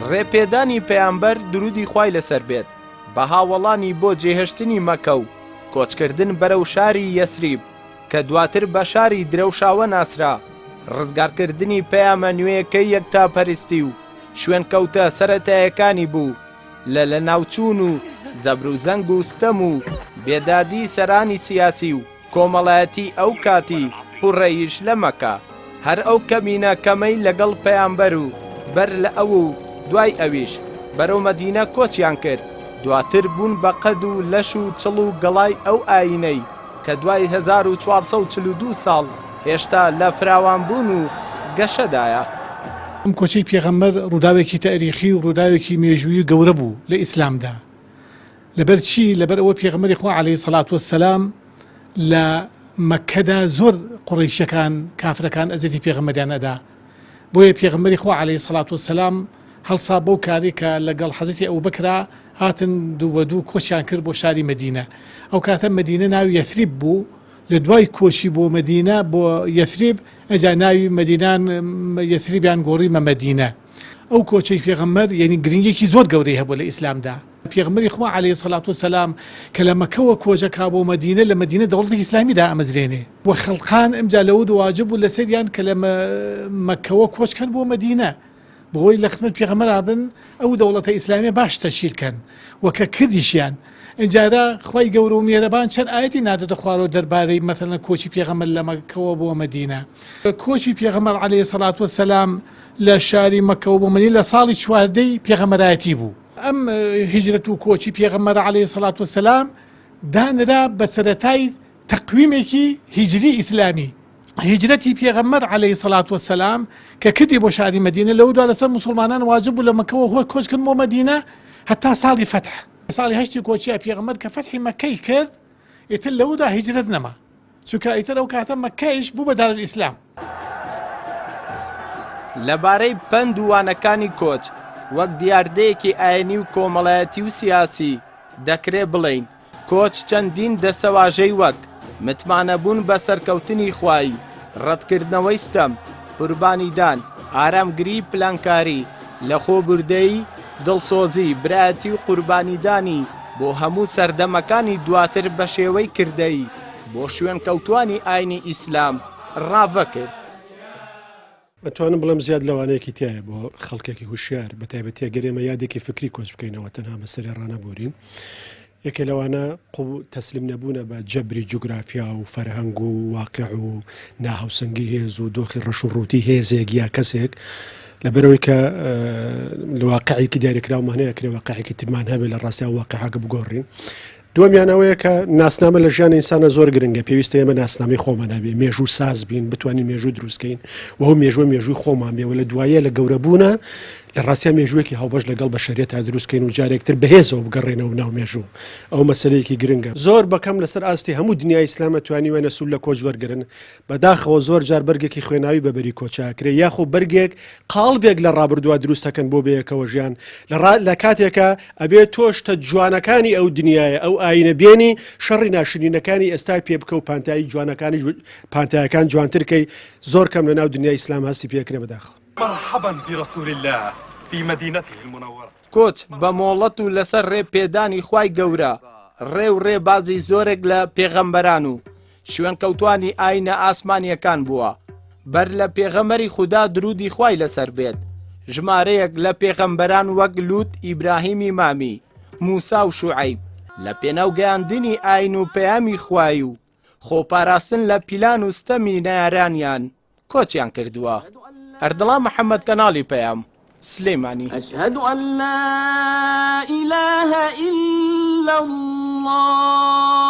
ڕێپێدانی پەیامبەر درودی خوای لەسەر بێت بە هاوڵانی بۆ جێهێشتنی مەکە و کۆچکردن بەرەو شاری یەسریب کە دواتر بە شاری درەوشاوە ناسرا، ڕزگارکردنی پەیامە نوێیەکەی یەکتاپەرستی و شوێن کەوتە سەرەتایەکانی بوو لە ناوچوون و زەبر و زەنگ و ستەم و بێدادی سەرانی سیاسی و کۆمەڵایەتی ئەو کاتی پوڕەیش لە مەکە. هەر ئەو کەمینە کەمەی لەگەڵ پەیامبەر و بەر لە ئەو و دوای ئەویش بەرەو مەدینە کۆچیان کرد. دواتر بوون بە قەد و لەش و چڵ و گەڵای ئەو ئاینەی کە دوای 1442 ساڵ هێشتا لە فراوان بوون و گەشەدایە. ئەم کۆچەی پێغەمبەر ڕووداوێکی تاریخی و ڕووداوێکی مێژووی گەورە بوو لە ئیسلامدا. لەبەر چی؟ لەبەر ئەوە پێغەمبەری خوا عەلەیهی سەڵات وەسەلام لە مەککەدا زۆر قوڕەیشەکان کافرەکان ئەزەتی پێغەمبەریان ئەدا. بۆیە پێغەمبەری خوا عەلەیهی سەڵات وەسەلام هەڵسا بەو کارێ کە لەگەڵ حەزەتی ئەبوبەکرا هاتن دوو بە دوو کۆچیان کرد بۆ شاری مەدینە. ئەو کاتە مەدینە ناوی یەثریب بوو. لە دوای کۆچی بۆ مەدینە بۆ یەثریب ئەجا ناوی مەدینان یەثریبیان گۆڕیمە مەدینە. ئەو کۆچەی پێغەمبەر یعنی گرنگێکی زۆر گەورەی هەبوو لە ئیسلامدا. پێغەمبەری خوا عەلەیهی سەڵات وەسەلام کە لە مەکەوە کۆچەکا بۆ مەدینە لە مەدینە دەوڵەتی ئیسلامیدا ئەمەزرێنێ و خەڵقان ئەمجا لەوە واجب بوو لەسەریان کە لە مەکەوە کۆچکەن بۆ مەدینە بۆی لە خزمەت پێغەمبەر بن ئەو دەوڵەتە ئیسلامی باش تەشکیلکەن وەکە کردیشیان. ئینجارە خوای گەورە و میێرەبان چەند ئاەتی نادەتە خوارەوە دەربارەی مەثەڵەن کۆچی پێغەمبەر لە مەکەوە بۆ مەدینە. کۆچی پێغەمبەر عەلەیهی سەڵات وەسەلام لە شاری مەکەوە بۆ مەدینە لە ساڵی 14 پێغەمبەرایەتی بوو. ئەم هیجرەت و کۆچی پێغەمبەر عەلەیهی سەڵات وەسەلام دانرا بە سەرەتای تەقویمێکی هیجری ئیسلامی. هیجرەتی پێغەمبەر عەلەیهی سەڵات وەسەلام کە کردی بۆ شاری مەدینە لەودا لەسەر موسڵمانان واجب بوو لە مەکەوە کۆچکردن بۆ مەدینە هەتا ساڵی فەتح. ساڵی 8 کۆچیە پێغەمبەر کە فەتحی مەکەی کرد ئیتر لەودا هیجرەت نەما چونکە ئیتر ئەو کاتە مەکەیش بوو بە دارولئیسلام. لەبارەی پند و وانەکانی کۆچ وەک دیاردەیەکی ئاینی و کۆمەڵایەتی و سیاسی دەکرێ بڵین کۆچ چەندین دەسەواژەی وەک متمانەبوون بە سەرکەوتنی خوایی، ڕەتکردنەوەی ستەم، قوربانیدان، ئارامگری پلانکاری، لەخۆبوردەیی، دڵسۆزی، برایەتی و قوربانیدانی بۆ هەموو سەردەمەکانی دواتر بە شێوەی کردەیی بۆ شوێن کەوتوانی ئاینی ئیسلام ڕاوەکرد. ئەتوانم بڵێم زیاد لەوانەیەکی تایە بۆ خەڵکێکی هوشیار بە تایبەتیە گەرێمە یادێکی فکری کۆچ بکەینەوە تەنها بەسەری ڕانەبورین. یەکێ لەوانە تەسلیم نەبوونە بە جەبری جوگرافیا و فەرهەنگ و واقع و ناهاوسەنگی هێز و دۆخی ڕەش و ڕووتی هێزێک یا کەسێک لەبەرەوەی کە واقعێکی دیاریکراومان هەیە کرێ واقعێکی ترمان هەبێت لە ڕاستی واقعەکە بگۆڕین. دووەمیانەوەیە کە ناسنامە لە ژیانی ئینسانە زۆر گرنگە، پێویستە ئێمە ناسنامەی خۆمان هەبێ، مێژوو ساز بین، بتوانین مێژوو دروستکەین و ئەو مێژووی خۆمان بێ و لە دوایە لە گەورەبوونە لە ڕاستیە مێژوویەکی هاوبەش لەگەڵ بەشەریەتە دروستکەین و جارێکتر بەهێزەوە بگەڕێنەوە ناو مێژوو. ئەو مەسەلەیەکی گرنگە. زۆر بەکەم لەسەر ئاستی هەموو دنیای ئیسلامە توانیوێنە سوول لە کۆچ وەرگرن، بەداخەوە زۆر جار بەرگێکی خوێناوی بەبەری کۆچاکرێ یاخۆ بەرگێک قاڵبێک لە ڕابردووە دروستەکەن بۆ بەیەکەوە ژیان لە کاتێکە ئەبێت تۆشتە جوانەکانی ئەو دنیاە ئەو ئاینە بێنی شەڕی ناشرینەکانی ئێستا پێ بکە و پانتایی جوانەکانی پانتایەکان جوانترکەی زۆر کەم لە ناو دنیای ئیسلام هەستی پێکرێ بەداخەوە. مرحبا برسول الله في مدينته المنورة. کۆچ بە مۆڵەت و لەسەر ڕێ پێدانی خوای گەورە ڕێ و ڕێبازی زۆرێک لە پێغەمبەران و شوێن کەوتوانی ئاینە ئاسمانیەکان بووە. بەر لە پێغەمبەری خودا درودی خوای لەسەر بێت. ژمارەیەک لە پێغەمبەران وەک لوت، ئیبراهیمی مامی، موسا و شوعەیب لە پێناوگەیاندنی ئاین و پەیامی خوای و خۆپاراستن لە پیلان و ستەمی نارانیان کۆچیان کردووە. ئەردڵا محەممەد کەناڵی پەیام سلێمانی. أشهد أن لا إله إلا الله